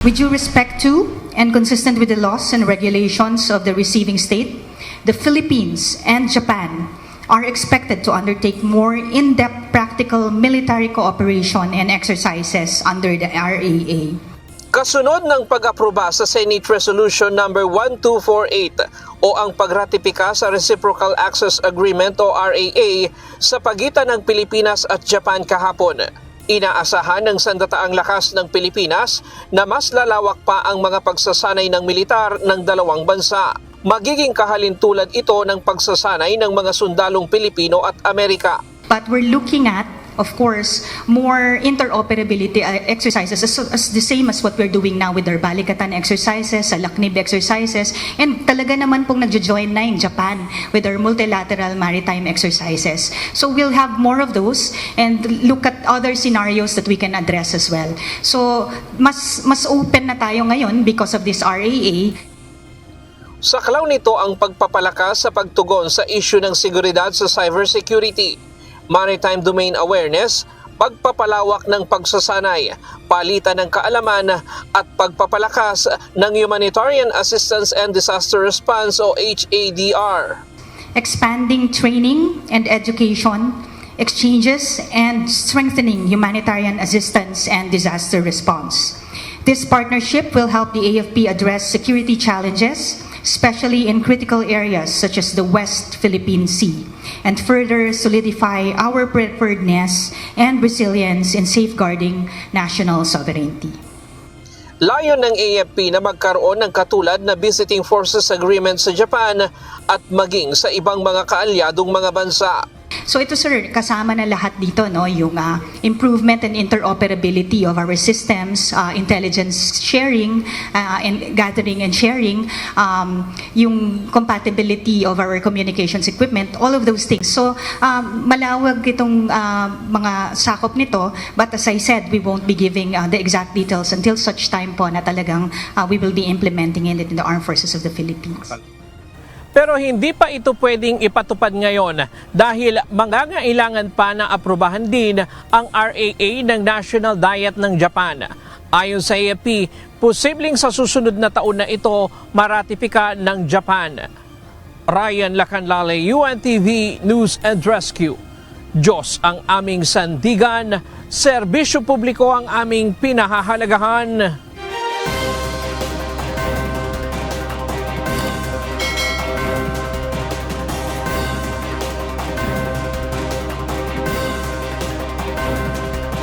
With due respect to and consistent with the laws and regulations of the receiving state, the Philippines and Japan are expected to undertake more in-depth practical military cooperation and exercises under the RAA. Kasunod ng pag-aproba sa Senate Resolution number 1248 o ang pagratipika sa Reciprocal Access Agreement o RAA sa pagitan ng Pilipinas at Japan kahapon. Inaasahan ng sandataang lakas ng Pilipinas na mas lalawak pa ang mga pagsasanay ng militar ng dalawang bansa. Magiging kahalintulad ito ng pagsasanay ng mga sundalong Pilipino at Amerika. But we're looking at, of course, more interoperability exercises as the same as what we're doing now with our Balikatan exercises, Laknib exercises, and talaga naman pong nagjo-join na in Japan with our multilateral maritime exercises. So we'll have more of those and look at other scenarios that we can address as well. So mas open na tayo ngayon because of this RAA. Saklaw nito ang pagpapalakas sa pagtugon sa issue ng seguridad sa cybersecurity, maritime domain awareness, pagpapalawak ng pagsasanay, palitan ng kaalaman at pagpapalakas ng Humanitarian Assistance and Disaster Response o HADR. Expanding training and education, exchanges, and strengthening humanitarian assistance and disaster response. This partnership will help the AFP address security challenges, especially in critical areas such as the West Philippine Sea, and further solidify our preparedness and resilience in safeguarding national sovereignty. Layon ng AFP na magkaroon ng katulad na Visiting Forces Agreement sa Japan at maging sa ibang mga kaalyadong mga bansa. So ito sir, kasama na lahat dito, no, yung improvement and interoperability of our systems, intelligence sharing and gathering and sharing, yung compatibility of our communications equipment, all of those things. So malawag itong mga sakop nito, but as I said, we won't be giving the exact details until such time po na talagang we will be implementing it in the Armed Forces of the Philippines. Pero hindi pa ito pwedeng ipatupad ngayon dahil mangangailangan pa na aprubahan din ang RAA ng National Diet ng Japan. Ayon sa AFP, posibleng sa susunod na taon na ito maratipika ng Japan. Ryan Lacanlale, UNTV News and Rescue. Diyos ang aming sandigan, serbisyo publiko ang aming pinahahalagahan.